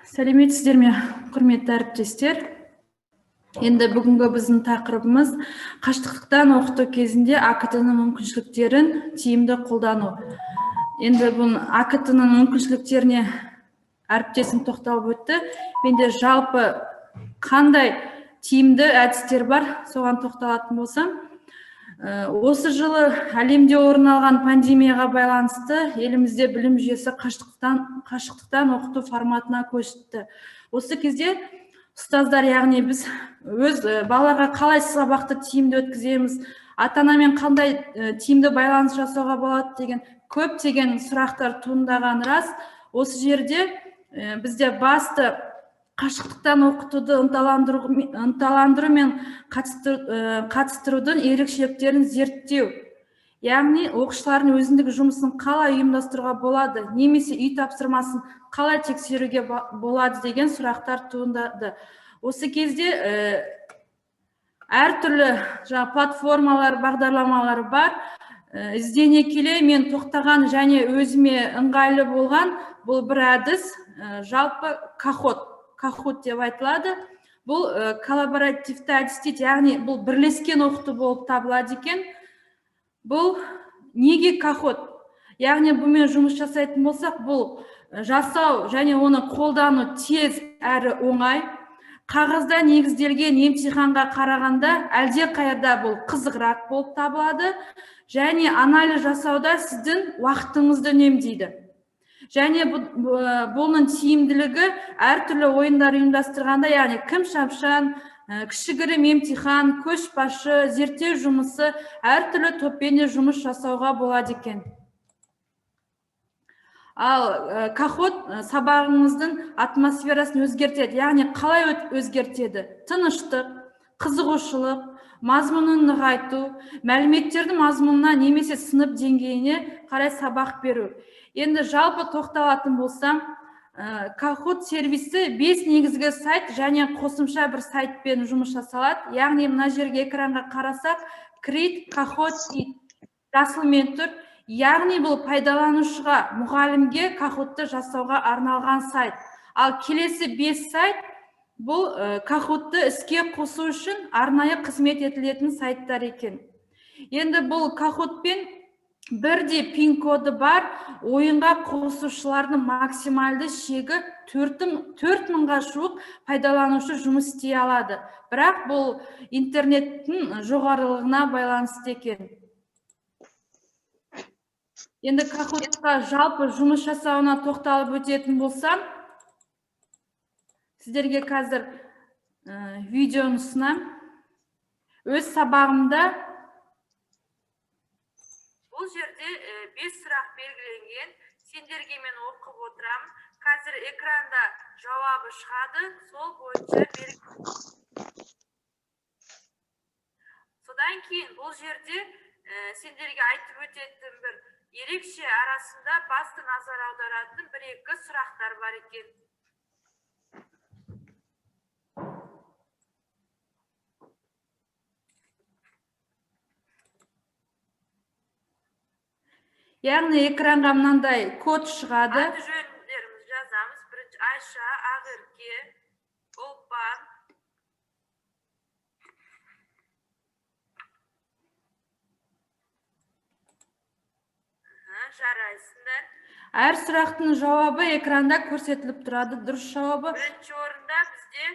Сәлеметсіздер ме, құрметті әріптестер? Енді бүгінгі біздің тақырыбымыз қашықтықтан оқыту кезінде АКТ-ның мүмкіншіліктерін тиімді қолдану. Енді бұл АКТ-ның мүмкіншіліктеріне әріптесім тоқталып өтті. Менде жалпы қандай тиімді әдістер бар, соған тоқталатын болсам. Осы жылы әлемде орын алған пандемияға байланысты елімізде білім жүйесі қашықтықтан оқыту форматына көшті. Осы кезде ұстаздар, яғни біз өз балаларға қалай сабақты тиімді өткіземіз, ата-анамен қандай тиімді байланыс жасауға болады деген көптеген сұрақтар туындаған рас. Осы жерде бізде басты қашықтықтан оқытуды ынталандыру мен қатыстырудың ерекшеліктерін зерттеу. Яғни оқушылардың өзіндік жұмысын қалай ұйымдастыруға болады, немесе үй тапсырмасын қалай тексеруге болады деген сұрақтар туындады. Осы кезде әртүрлі платформалар, бағдарламалар бар. Іздене келе мен тоқтаған және өзіме ыңғайлы болған бұл бір әдіс, жалпы Kahoot деп айтылады. Бұл коллаборативті әдіс дейді, яғни бұл бірлескен оқыту болып табылады екен. Бұл неге Kahoot? Яғни бұмен жұмыс жасайтын болсақ, бұл жасау және оны қолдану тез әрі оңай. Қағазда негізделген емтиханға қарағанда әлде қайда бұл қызығырақ болып табылады. Және анализ жасауда сіздің уақытыңызды үнемдейді. Және бұның тиімділігі әртүрлі ойындар ұйымдастырғанда, яғни кім шапшаң, кішігірім емтихан, көшбасшы, зерттеу жұмысы, әртүрлі топпен жұмыс жасауға болады екен. Ал Kahoot сабағыңыздың атмосферасын өзгертеді, яғни қалай өзгертеді? Тыныштық, қызығушылық, мазмұнын нығайту, мәліметтердің мазмұнына немесе сынып деңгейіне қарай сабақ беру. Енді жалпы тоқталатын болсам, Kahoot сервисі 5 негізгі сайт және қосымша бір сайтпен жұмыс жасалады. Яғни мына жерге экранға қарасақ, Create Kahoot дейді, жасылмен тұр. Яғни бұл пайдаланушыға, мұғалімге Kahoot-ты жасауға арналған сайт. Ал келесі 5 сайт бұл Kahoot-ты іске қосу үшін арнайы қызмет етілетін сайттар екен. Енді бұл Kahoot-пен бірде пин-коды бар, ойынға қосушылардың максималды шегі 4000-ға жуық пайдаланушы жұмыс істей алады. Бірақ бұл интернеттің жоғарылығына байланысты екен. Енді Kahoot-қа жалпы жұмыс жасауына тоқталып өтетін болсам, сіздерге қазір видеоны ұсынам. Өз сабағымда бұл жерде 5 сұрақ белгіленген. Сендерге мен оқып отырамын. Қазір экранда жауабы шығады, сол бойынша белгіленген. Содан кейін бұл жерде сендерге айтып өтетін бір ерекше арасында басты назар аударатын 1-2 сұрақтар бар екен. Яғни экранға мынандай код шығады. Аты жөндеріміз жазамыз. Бірінші Айша, Ақерке, Ұлпан. Жарайсыңдар. Әр сұрақтың жауабы экранда көрсетіліп тұрады. Дұрыс жауабы. Бірінші орында бізде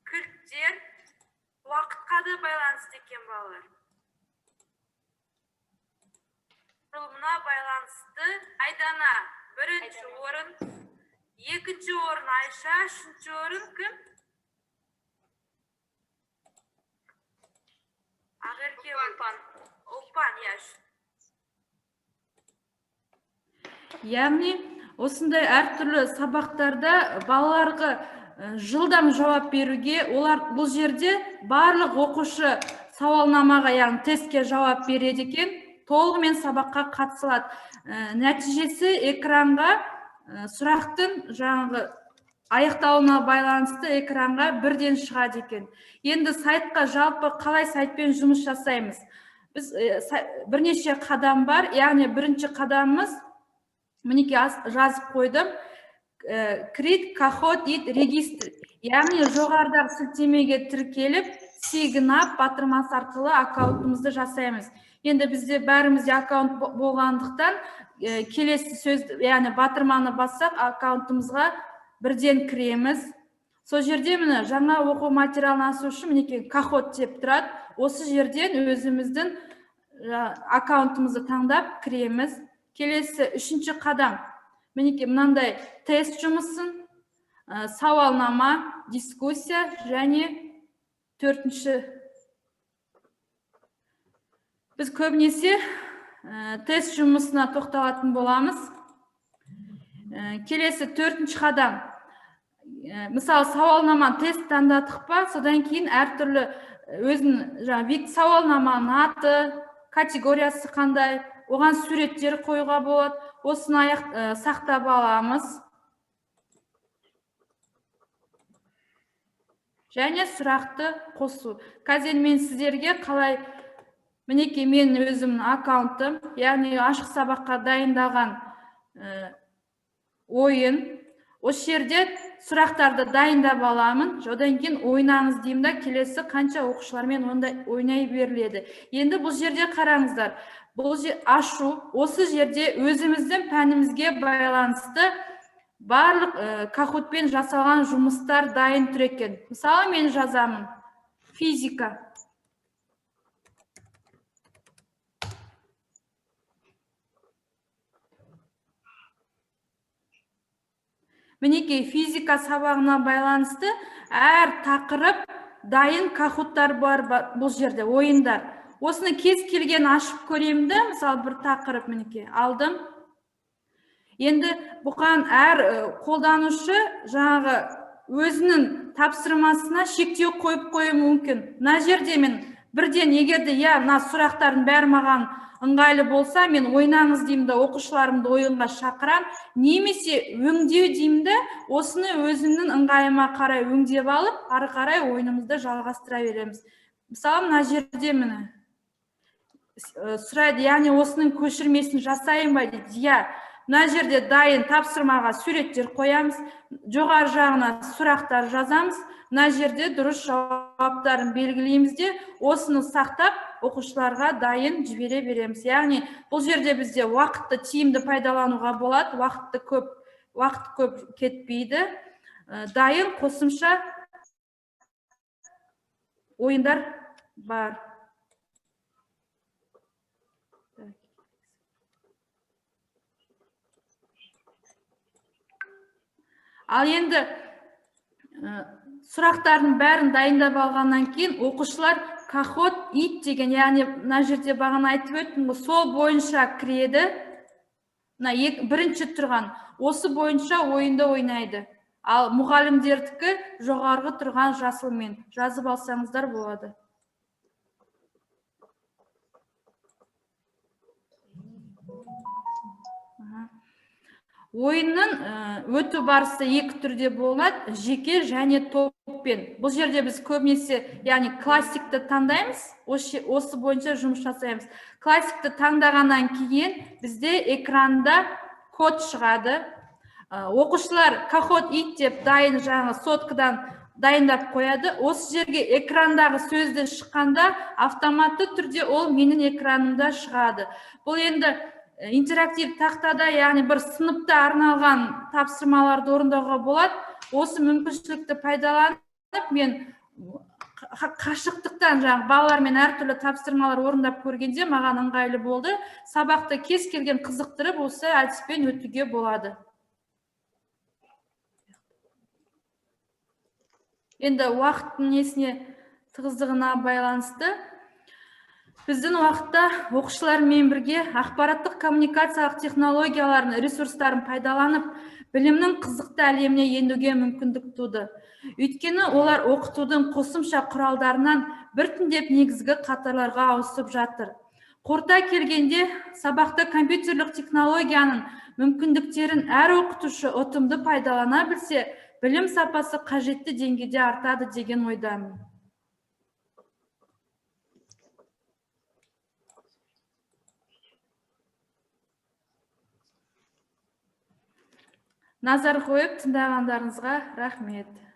кілттер уақытқа да байланысты екен балалар. Мына байланысты Айдана бірінші орын, екінші орын Айша, үшінші орын кім? Ақерке, Ұлпан, Яғни, осындай әртүрлі сабақтарда балаларға жылдам жауап беруге, олар бұл жерде барлық оқушы сауалнамаға, яғни тестке жауап береді екен, толығымен сабаққа қатысылады. Нәтижесі экранға сұрақтың жаңағы аяқталуына байланысты экранға бірден шығады екен. Енді сайтқа жалпы қалай сайтпен жұмыс жасаймыз? біз бірнеше қадам бар. Яғни бірінші қадамымыз, мінекей жазып қойдым, крит кахот ит регистр. Яғни жоғарыдағы сілтемеге тіркеліп, сигнап батырмасы арқылы аккаунтымызды жасаймыз. Енді бізде бәрімізде аккаунт болғандықтан, келесі сөз, яғни батырманы бассақ, аккаунтымызға бірден кіреміз. Сол жерде міне жаңа оқу материалын ашу үшін мінекей кахот деп тұрады. Осы жерден өзіміздің аккаунтымызды таңдап кіреміз. Келесі үшінші қадам. Мінекей мынандай тест жұмысын, сауалнама, дискуссия және төртінші. Біз көбінесе тест жұмысына тоқталатын боламыз. Келесі төртінші қадам. Мысалы, сауалнама тест таңдадық па, содан кейін әртүрлі өзінің сауалнаманың аты, категориясы қандай, оған суреттер қоюға болады. Осыны сақтап аламыз. Және сұрақты қосу. Қазір мен сіздерге қалай, мінекей мен өзімнің аккаунтым, яғни ашық сабаққа дайындаған ойын. Осы жерде сұрақтарды дайындап аламын. Одан кейін ойнаңыз деймін да, келесі қанша оқушылармен онда ойнай беріледі. Енді бұл жерде қараңыздар. Бұл ашу, осы жерде өзіміздің пәнімізге байланысты барлық кахотпен жасалған жұмыстар дайын тұр екен. Мысалы, мен жазамын. Физика. Мінекей, физика сабағына байланысты әр тақырып дайын кахоттар бар бұл жерде, ойындар. Осыны кез келген ашып көремді. Мысалы, бір тақырып мінекей алдым. Енді бұған әр қолданушы жаңағы өзінің тапсырмасына шектеу қойып қою мүмкін. Мына жерде мен бірден егерде мына сұрақтардың бәрі маған ыңғайлы болса, мен ойнаңыз деймін да, оқушыларымды ойынға шақырам. Немесе өңдеу деймін да, осыны өзімнің ыңғайыма қарай өңдеп алып, ары қарай ойынымызды жалғастыра береміз. Мысалы, мына жерде міне сұрайды, яғни осының көшірмесін жасайын ба дейді. Мына жерде дайын тапсырмаға суреттер қоямыз, жоғары жағына сұрақтар жазамыз. Мына жерде дұрыс жауаптарын белгілейміз де, осыны сақтап, оқушыларға дайын жібере береміз. Яғни бұл жерде бізде уақытты тиімді пайдалануға болады, уақыт көп кетпейді. Дайын қосымша ойындар бар. Ал енді сұрақтардың бәрін дайындап алғаннан кейін оқушылар кахот ит деген, яғни мына жерде бағана айтып өттім, сол бойынша кіреді. Бірінші тұрған осы бойынша ойынды ойнайды. Ал мұғалімдердікі жоғарғы тұрған жасылмен жазып алсаңыздар болады. Ойынның өту барысы екі түрде болады, жеке және топпен. Бұл жерде біз көбінесе, яғни классикті таңдаймыз, осы бойынша жұмыс жасаймыз. Классикті таңдағаннан кейін бізде экранда код шығады. Оқушылар кахот ит деп дайын жаңа соткадан дайындап қояды. Осы жерге экрандағы сөзді шыққанда автоматты түрде ол менің экранымда шығады. Бұл енді интерактив тақтада, яғни бір сыныпта арналған тапсырмаларды орындауға болады. Осы мүмкіншілікті пайдаланып, мен қашықтықтан балалармен әртүрлі тапсырмалар орындап көргенде маған ыңғайлы болды. Сабақты кез келген қызықтырып, осы әдіспен өтуге болады. Енді уақыттың несіне тығыздығына байланысты біздің уақытта оқушылармен бірге ақпараттық коммуникациялық технологияларын, ресурстарын пайдаланып, білімнің қызықты әлеміне енуге мүмкіндік туды. Өйткені олар оқытудың қосымша құралдарынан біртіндеп негізгі қатарларға ауысып жатыр. Қорыта келгенде, сабақта компьютерлік технологияның мүмкіндіктерін әр оқытушы ұтымды пайдалана білсе, білім сапасы қажетті деңгейде артады деген ойдамын. назар қойып тыңдағандарыңызға рахмет.